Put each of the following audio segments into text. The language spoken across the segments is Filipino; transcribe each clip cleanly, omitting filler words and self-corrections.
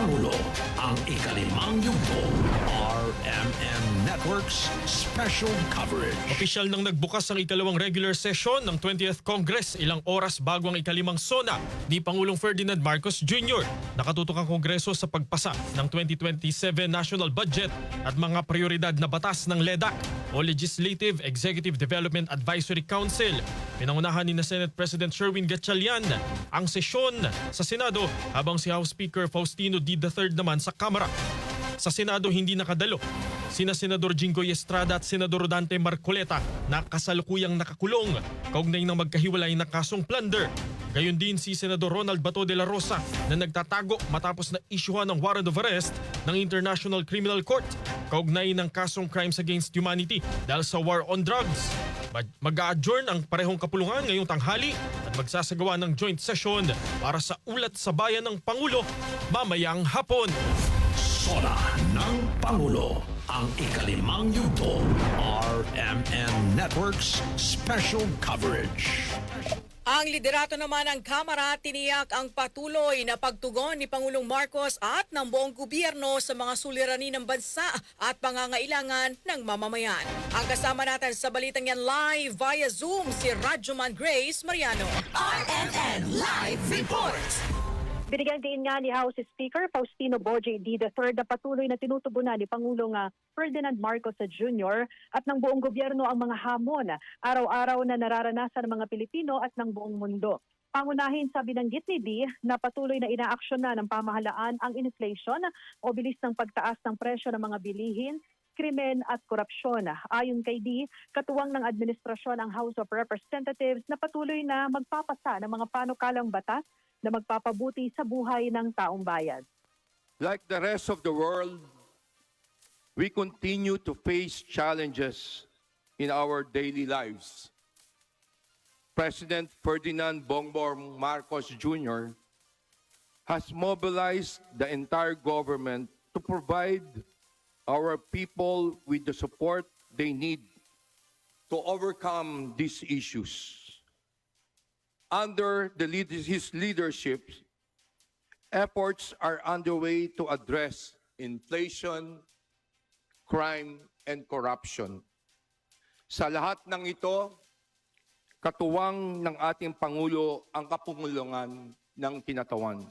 Pangulo, ang ikalimang yugto. RMN Network's special coverage. Opisyal nang nagbukas ang ikalawang regular session ng 20th Congress ilang oras bago ang ikalimang SONA ni Pangulong Ferdinand Marcos Jr. Nakatutok ang Kongreso sa pagpasa ng 2027 National Budget at mga prioridad na batas ng LEDAC o Legislative Executive Development Advisory Council. Pinangunahan ni Senate President Sherwin Gatchalian ang sesyon sa Senado habang si House Speaker Faustino D. III naman sa Kamara. Sa Senado hindi nakadalo sina Senador Jinggoy Estrada at Senador Dante Marcoleta na kasalukuyang nakakulong kaugnay ng magkahiwalay na kasong plunder. Gayon din si Senador Ronald Bato de la Rosa na nagtatago matapos na isyuhan ng warrant of arrest ng International Criminal Court kaugnay ng kasong crimes against humanity dahil sa war on drugs. Mag-a-adjourn ang parehong kapulungan ngayong tanghali at magsasagawa ng joint session para sa ulat sa bayan ng Pangulo mamayang hapon. SONA ng Pangulo, ang ikalimang yugto. RMN Network's special coverage. Ang liderato naman ng Kamara tiniyak ang patuloy na pagtugon ni Pangulong Marcos at ng buong gobyerno sa mga suliranin ng bansa at pangangailangan ng mamamayan. Ang kasama natin sa balitang yan live via Zoom si Radyoman Grace Mariano. RMN Live Report! Binigyang diin nga ni House Speaker Faustino Boje D. III na patuloy na tinutubunan ni Pangulong Ferdinand Marcos Jr. at ng buong gobyerno ang mga hamon araw-araw na nararanasan ng mga Pilipino at ng buong mundo. Pangunahin sa binanggit ni D na patuloy na inaaksyon na ng pamahalaan ang inflation o bilis ng pagtaas ng presyo ng mga bilihin, krimen at korupsyon. Ayon kay D, katuwang ng administrasyon ang House of Representatives na patuloy na magpapasa ng mga panukalang batas na magpapabuti sa buhay ng taong bayan. Like the rest of the world, we continue to face challenges in our daily lives. President Ferdinand Bongbong Marcos Jr. has mobilized the entire government to provide our people with the support they need to overcome these issues. Under his leadership, efforts are underway to address inflation, crime, and corruption. Sa lahat ng ito, katuwang ng ating Pangulo ang kapungulungan ng kinatawan.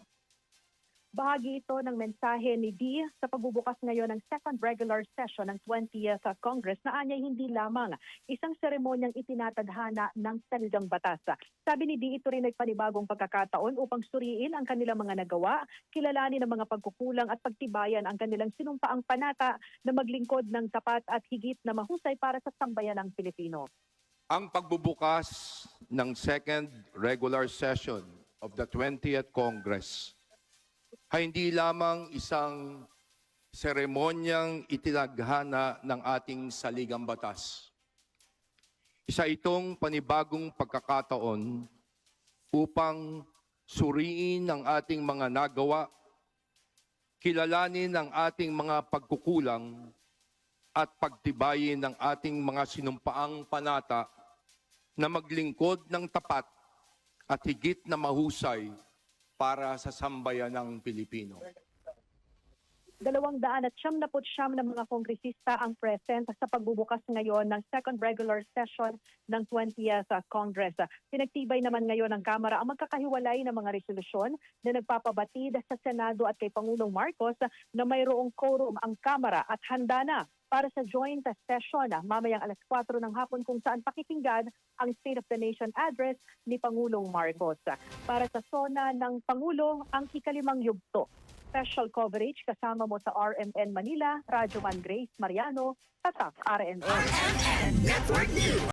Bahagi ito ng mensahe ni D sa pagbubukas ngayon ng second regular session ng 20th Congress na anyay hindi lamang isang seremonyang itinatadhana ng saligang batas. Sabi ni D, ito rin ay panibagong pagkakataon upang suriin ang kanilang mga nagawa, kilalanin ang mga pagkukulang at pagtibayan ang kanilang sinumpaang panata na maglingkod ng tapat at higit na mahusay para sa sambayan ng Pilipino. Ang pagbubukas ng second regular session of the 20th Congress ay hindi lamang isang seremonyang itinaghana ng ating saligang batas. Isa itong panibagong pagkakataon upang suriin ang ating mga nagawa, kilalanin ang ating mga pagkukulang, at pagtibayin ang ating mga sinumpaang panata na maglingkod ng tapat at higit na mahusay para sa sambayan ng Pilipino. 279 na mga kongresista ang present sa pagbubukas ngayon ng second regular session ng 20th Congress. Pinagtibay naman ngayon ng Kamara ang magkakahiwalay na mga resolusyon na nagpapabatid sa Senado at kay Pangulong Marcos na mayroong quorum ang Kamara at handa na para sa joint session mamayang alas 4 ng hapon kung saan pakikinggan ang State of the Nation address ni Pangulong Marcos. Para sa SONA ng Pangulo, ang ikalimang yugto. Special coverage kasama mo sa RMN Manila, Radyoman Grace Mariano, Tatak RMN. RMN Network News.